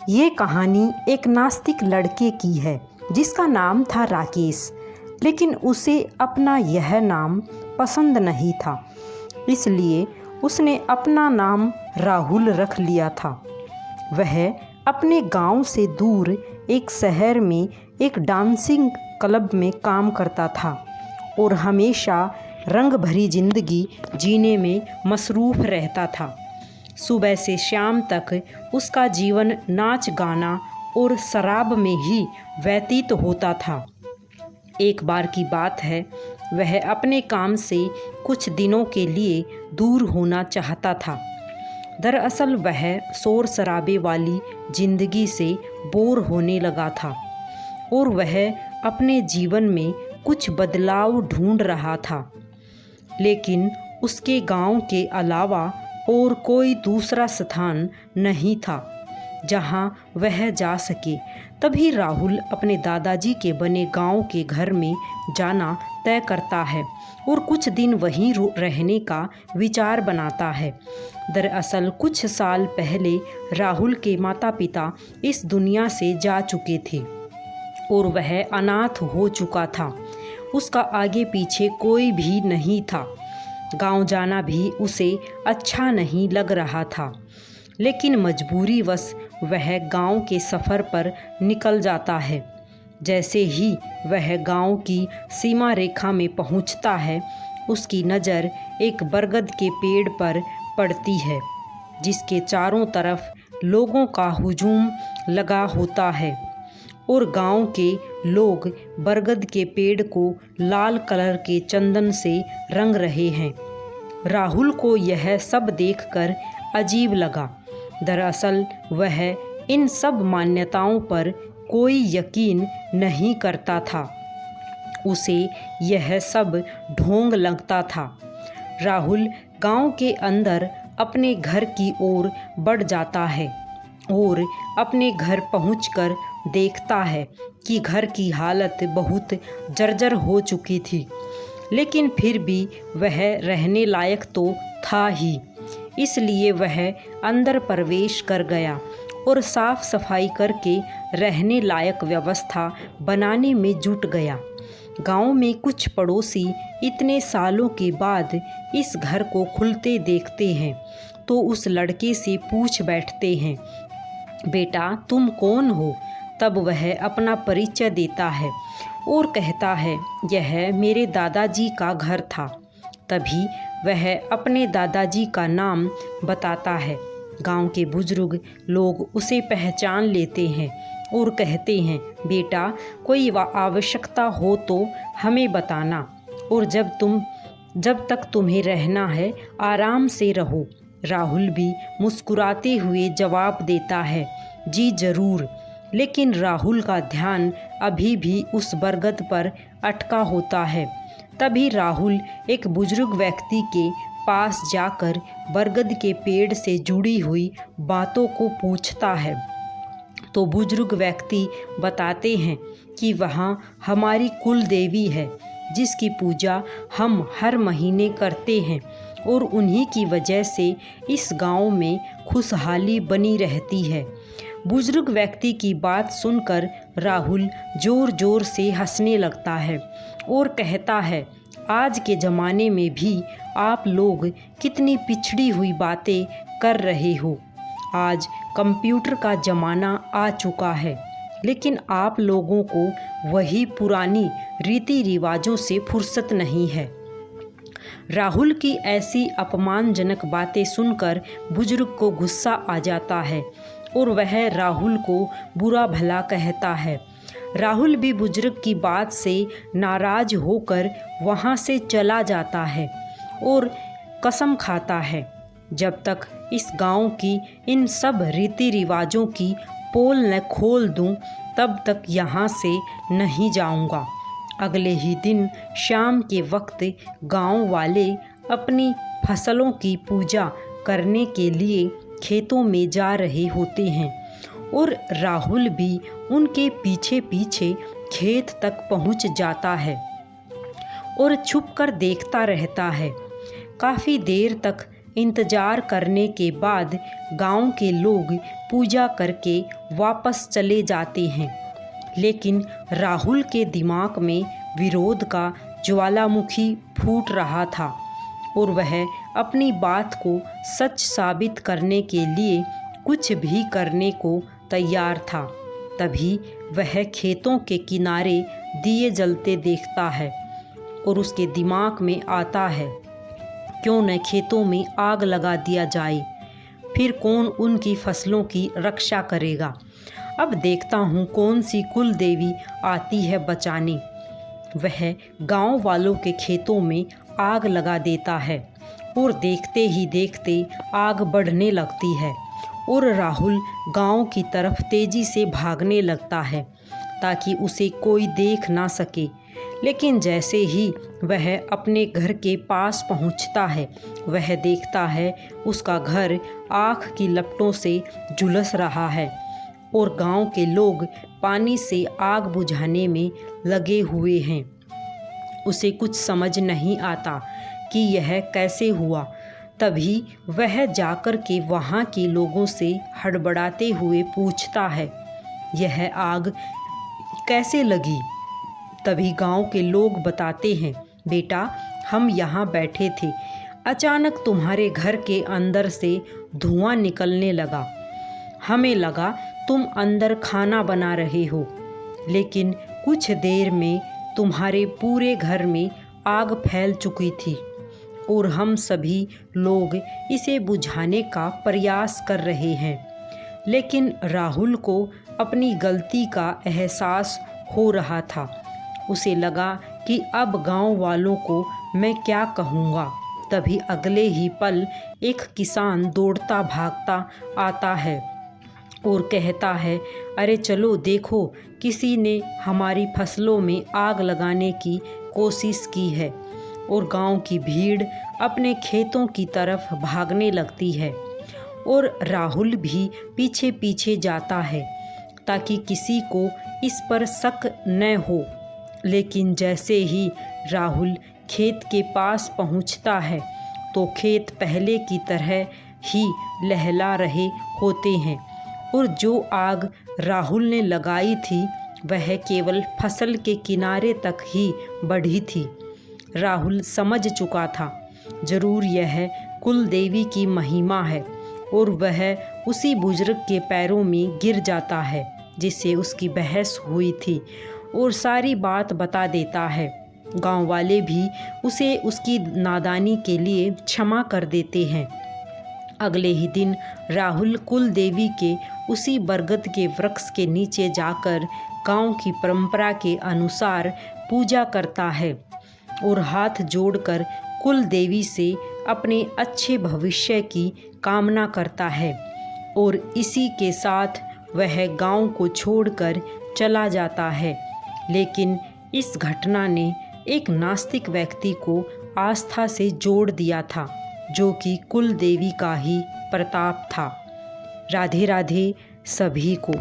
ये कहानी एक नास्तिक लड़के की है जिसका नाम था राकेश, लेकिन उसे अपना यह नाम पसंद नहीं था, इसलिए उसने अपना नाम राहुल रख लिया था। वह अपने गांव से दूर एक शहर में एक डांसिंग क्लब में काम करता था और हमेशा रंग भरी जिंदगी जीने में मसरूफ़ रहता था। सुबह से शाम तक उसका जीवन नाच गाना और शराब में ही व्यतीत होता था। एक बार की बात है, वह अपने काम से कुछ दिनों के लिए दूर होना चाहता था। दरअसल वह शोर शराबे वाली ज़िंदगी से बोर होने लगा था और वह अपने जीवन में कुछ बदलाव ढूंढ रहा था, लेकिन उसके गांव के अलावा और कोई दूसरा स्थान नहीं था जहां वह जा सके। तभी राहुल अपने दादाजी के बने गांव के घर में जाना तय करता है और कुछ दिन वहीं रहने का विचार बनाता है। दरअसल कुछ साल पहले राहुल के माता पिता इस दुनिया से जा चुके थे और वह अनाथ हो चुका था। उसका आगे पीछे कोई भी नहीं था। गांव जाना भी उसे अच्छा नहीं लग रहा था, लेकिन मजबूरीवश वह गांव के सफ़र पर निकल जाता है। जैसे ही वह गांव की सीमा रेखा में पहुंचता है, उसकी नज़र एक बरगद के पेड़ पर पड़ती है जिसके चारों तरफ लोगों का हुजूम लगा होता है और गांव के लोग बरगद के पेड़ को लाल कलर के चंदन से रंग रहे हैं। राहुल को यह सब देखकर अजीब लगा। दरअसल वह इन सब मान्यताओं पर कोई यकीन नहीं करता था। उसे यह सब ढोंग लगता था। राहुल गांव के अंदर अपने घर की ओर बढ़ जाता है और अपने घर पहुंचकर देखता है कि घर की हालत बहुत जर्जर हो चुकी थी, लेकिन फिर भी वह रहने लायक तो था ही। इसलिए वह अंदर प्रवेश कर गया और साफ सफाई करके रहने लायक व्यवस्था बनाने में जुट गया। गांव में कुछ पड़ोसी इतने सालों के बाद इस घर को खुलते देखते हैं तो उस लड़के से पूछ बैठते हैं, बेटा तुम कौन हो? तब वह अपना परिचय देता है और कहता है, यह मेरे दादाजी का घर था। तभी वह अपने दादाजी का नाम बताता है। गांव के बुजुर्ग लोग उसे पहचान लेते हैं और कहते हैं, बेटा कोई आवश्यकता हो तो हमें बताना और जब तक तुम्हें रहना है आराम से रहो। राहुल भी मुस्कुराते हुए जवाब देता है, जी ज़रूर। लेकिन राहुल का ध्यान अभी भी उस बरगद पर अटका होता है। तभी राहुल एक बुजुर्ग व्यक्ति के पास जाकर बरगद के पेड़ से जुड़ी हुई बातों को पूछता है तो बुजुर्ग व्यक्ति बताते हैं कि वहाँ हमारी कुल देवी है जिसकी पूजा हम हर महीने करते हैं और उन्हीं की वजह से इस गांव में खुशहाली बनी रहती है। बुजुर्ग व्यक्ति की बात सुनकर राहुल ज़ोर ज़ोर से हंसने लगता है और कहता है, आज के ज़माने में भी आप लोग कितनी पिछड़ी हुई बातें कर रहे हो। आज कंप्यूटर का ज़माना आ चुका है, लेकिन आप लोगों को वही पुरानी रीति रिवाजों से फुर्सत नहीं है। राहुल की ऐसी अपमानजनक बातें सुनकर बुजुर्ग को गुस्सा आ जाता है और वह राहुल को बुरा भला कहता है। राहुल भी बुजुर्ग की बात से नाराज होकर वहाँ से चला जाता है और कसम खाता है, जब तक इस गांव की इन सब रीति रिवाजों की पोल न खोल दूं, तब तक यहाँ से नहीं जाऊँगा। अगले ही दिन शाम के वक्त गांव वाले अपनी फसलों की पूजा करने के लिए खेतों में जा रहे होते हैं और राहुल भी उनके पीछे पीछे खेत तक पहुंच जाता है और छुपकर देखता रहता है। काफ़ी देर तक इंतज़ार करने के बाद गांव के लोग पूजा करके वापस चले जाते हैं। लेकिन राहुल के दिमाग में विरोध का ज्वालामुखी फूट रहा था और वह अपनी बात को सच साबित करने के लिए कुछ भी करने को तैयार था। तभी वह खेतों के किनारे दिए जलते देखता है और उसके दिमाग में आता है, क्यों न खेतों में आग लगा दिया जाए, फिर कौन उनकी फसलों की रक्षा करेगा। अब देखता हूँ कौन सी कुल देवी आती है बचाने। वह गांव वालों के खेतों में आग लगा देता है और देखते ही देखते आग बढ़ने लगती है और राहुल गांव की तरफ तेज़ी से भागने लगता है ताकि उसे कोई देख ना सके। लेकिन जैसे ही वह अपने घर के पास पहुंचता है, वह देखता है उसका घर आग की लपटों से झुलस रहा है और गांव के लोग पानी से आग बुझाने में लगे हुए हैं। उसे कुछ समझ नहीं आता कि यह कैसे हुआ। तभी वह जाकर के वहाँ के लोगों से हड़बड़ाते हुए पूछता है, यह आग कैसे लगी? तभी गांव के लोग बताते हैं, बेटा हम यहाँ बैठे थे, अचानक तुम्हारे घर के अंदर से धुआं निकलने लगा। हमें लगा तुम अंदर खाना बना रहे हो, लेकिन कुछ देर में तुम्हारे पूरे घर में आग फैल चुकी थी और हम सभी लोग इसे बुझाने का प्रयास कर रहे हैं। लेकिन राहुल को अपनी गलती का एहसास हो रहा था। उसे लगा कि अब गांव वालों को मैं क्या कहूँगा। तभी अगले ही पल एक किसान दौड़ता भागता आता है और कहता है, अरे चलो देखो, किसी ने हमारी फसलों में आग लगाने की कोशिश की है। और गांव की भीड़ अपने खेतों की तरफ भागने लगती है और राहुल भी पीछे पीछे जाता है ताकि किसी को इस पर शक न हो। लेकिन जैसे ही राहुल खेत के पास पहुंचता है तो खेत पहले की तरह ही लहला रहे होते हैं और जो आग राहुल ने लगाई थी वह केवल फसल के किनारे तक ही बढ़ी थी। राहुल समझ चुका था, जरूर यह कुल देवी की महिमा है, और वह उसी बुजुर्ग के पैरों में गिर जाता है जिससे उसकी बहस हुई थी और सारी बात बता देता है। गांव वाले भी उसे उसकी नादानी के लिए क्षमा कर देते हैं। अगले ही दिन राहुल कुल देवी के उसी बरगद के वृक्ष के नीचे जाकर गांव की परंपरा के अनुसार पूजा करता है और हाथ जोड़कर कुल देवी से अपने अच्छे भविष्य की कामना करता है और इसी के साथ वह गांव को छोड़कर चला जाता है। लेकिन इस घटना ने एक नास्तिक व्यक्ति को आस्था से जोड़ दिया था, जो कि कुल देवी का ही प्रताप था। राधे राधे सभी को।